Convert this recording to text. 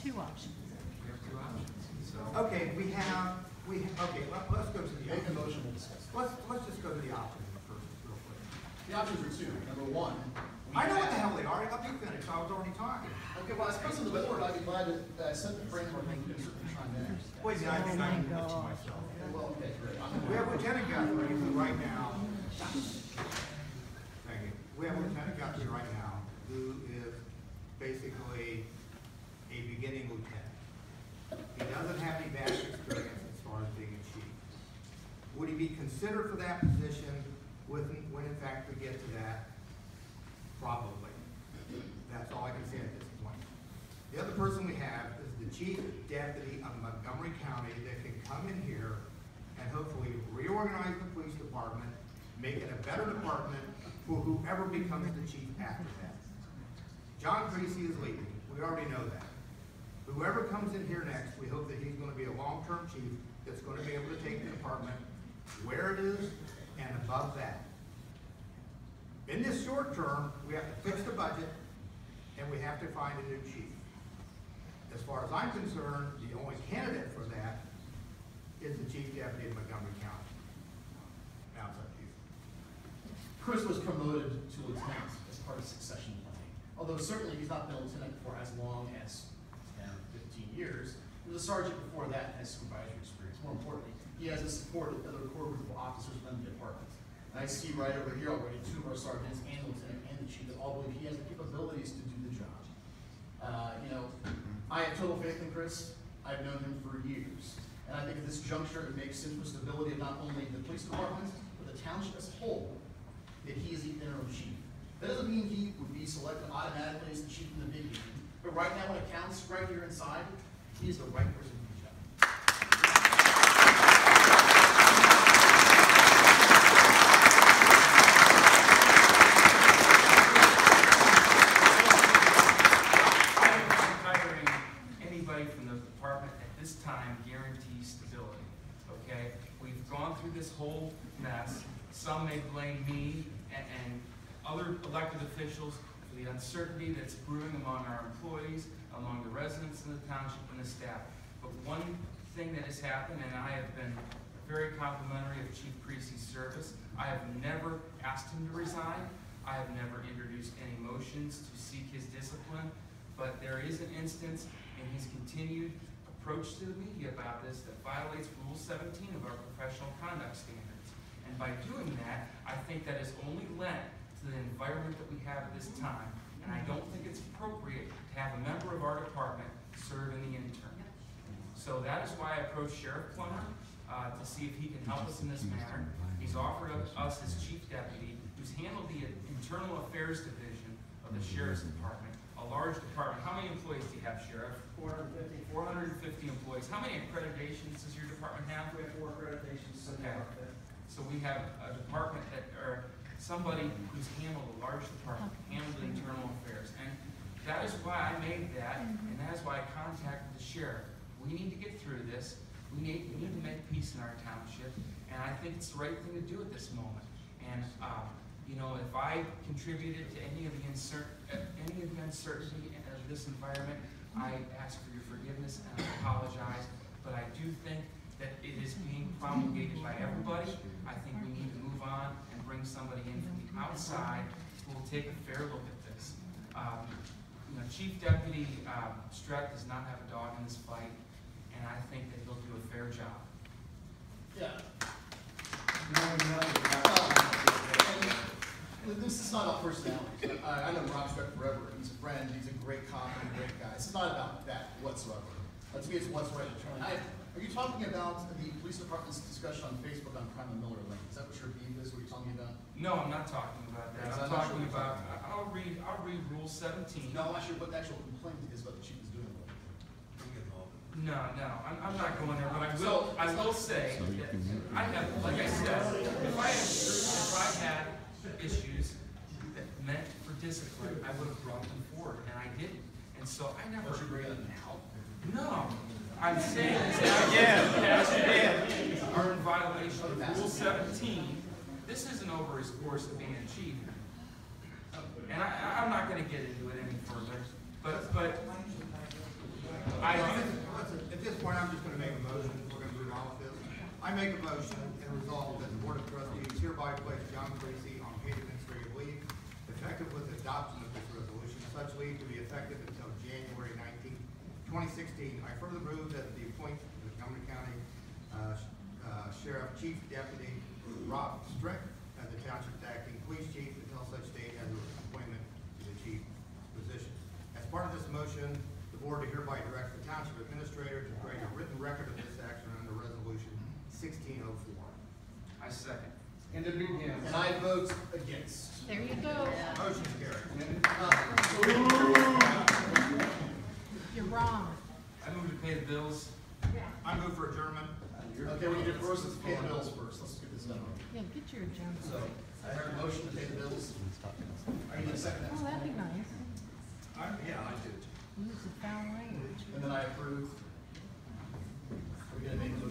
two options. We have two options. So Okay, okay, let's go to the Make a options. motion, we'll discuss. Let's just go to the options first, real quick. The options are two. Number one. I know what the hell they are. Let me finish. I was already talking. Okay, well, as president of the board, I'd be glad to set the framework and you can certainly chime in. Wait, I think I can mention myself. Well, okay, great. We have Lieutenant Guthrie, who right now, thank you. We have Lieutenant Guthrie right now, who is basically a beginning lieutenant. He doesn't have any vast experience as far as being a chief. Would he be considered for that position when in fact we get to that? Probably. That's all I can say at this point. The other person we have is the chief deputy of Montgomery County that can come in here and hopefully reorganize the police department, make it a better department for whoever becomes the chief after that. John Creasy is leaving. We already know that. Whoever comes in here next, we hope that he's going to be a long-term chief that's going to be able to take the department where it is and above that. In this short term, we have to fix the budget and we have to find a new chief. As far as I'm concerned, the only candidate for that is the chief deputy of Montgomery County. Now it's up to you. Chris was promoted to lieutenant as part of succession planning. Although certainly he's not been a lieutenant for as long as 10 or 15 years. He was a sergeant before that and has supervisory experience. More importantly, he has the support of other core group of officers within the department. And I see right over here already two of our sergeants and the lieutenant and the chief that all believe he has the capabilities to do the job. You know, I have total faith in Chris. I've known him for years. And I think at this juncture, it makes sense for stability of not only the police department, but the township as a whole, that he is the interim chief. That doesn't mean he would be selected automatically as the chief in the beginning. But right now, when it counts right here inside, he is the right person for the job. hiring anybody from the department at this time guarantees stability. Okay? We've gone through this whole mess. Some may blame me and other elected officials for the uncertainty that's brewing among our employees, among the residents in the township and the staff. But one thing that has happened, and I have been very complimentary of Chief Creasy's service, I have never asked him to resign. I have never introduced any motions to seek his discipline, but there is an instance in his continued approach to the media about this that violates Rule 17 of our professional conduct standards. And by doing that, I think that has only led to the environment that we have at this time. And I don't think it's appropriate to have a member of our department serve in the intern. So that is why I approached Sheriff Plummer to see if he can help us in this manner. He's offered us his chief deputy, who's handled the internal affairs division of the Sheriff's Department, a large department. How many employees do you have, Sheriff? 450. 450 employees. How many accreditations does your department have? We have 4 accreditations. Okay. So we have a department that, or somebody who's handled a large department, handled the internal affairs. And that is why I made that, and that is why I contacted the sheriff. We need to get through this. We need to make peace in our township, and I think it's the right thing to do at this moment. And you know, if I contributed to any of the uncertainty of this environment, I ask for your forgiveness and I apologize. But I do think that it is being promulgated by everybody. I think we need to move on and bring somebody in from the outside who will take a fair look at this. You know, Chief Deputy Strutt does not have a dog in this fight, and I think that he'll do a fair job. Yeah. This is not about personalities. I know Rob Strutt forever. He's a friend. He's a great cop and a great guy. This is not about that whatsoever. To me, it's what's right internally. Are you talking about the police department's discussion on Facebook on Crime in Miller Lane? Is that what your beef is? What you're talking about? No, I'm not talking about that. I'm talking about. I'll read Rule 17. No, I'm not sure what the actual complaint is about the chief is doing. No, I'm not going there, but I will say that I have, like I said, if I had issues that meant for discipline, I would have brought them forward, and I didn't. And so I never. Don't you bring it up now? No, I'm saying is that are in violation of Rule 17. This isn't over his course of being a chief, and I'm not going to get into it any further. But At this point, I'm just gonna make a motion, we're gonna move on with this. I make a motion and resolve that the Board of Trustees hereby place John Creasy on paid administrative leave, effective with the adoption of this resolution, such leave to be effective until January 19th, 2016. I further move that the appointment of the Montgomery County Sheriff Chief Deputy Rob Strick as the Township's acting police chief until such date as an appointment to the chief position. As part of this motion, the board hereby directs the township administrator to create a written record of this action under resolution 1604. I second. And the begins. And I vote against. There you go. Motion is carried. You're wrong. I move to pay the bills. I move for adjournment. Okay, we need to first, let's pay the bills first, let's get this done. Yeah, get your agenda. So, I heard a motion to pay the bills. Are you gonna second that? Oh, that'd be nice. Yeah, I do. Use the foul language. And then I approve. We're gonna make a motion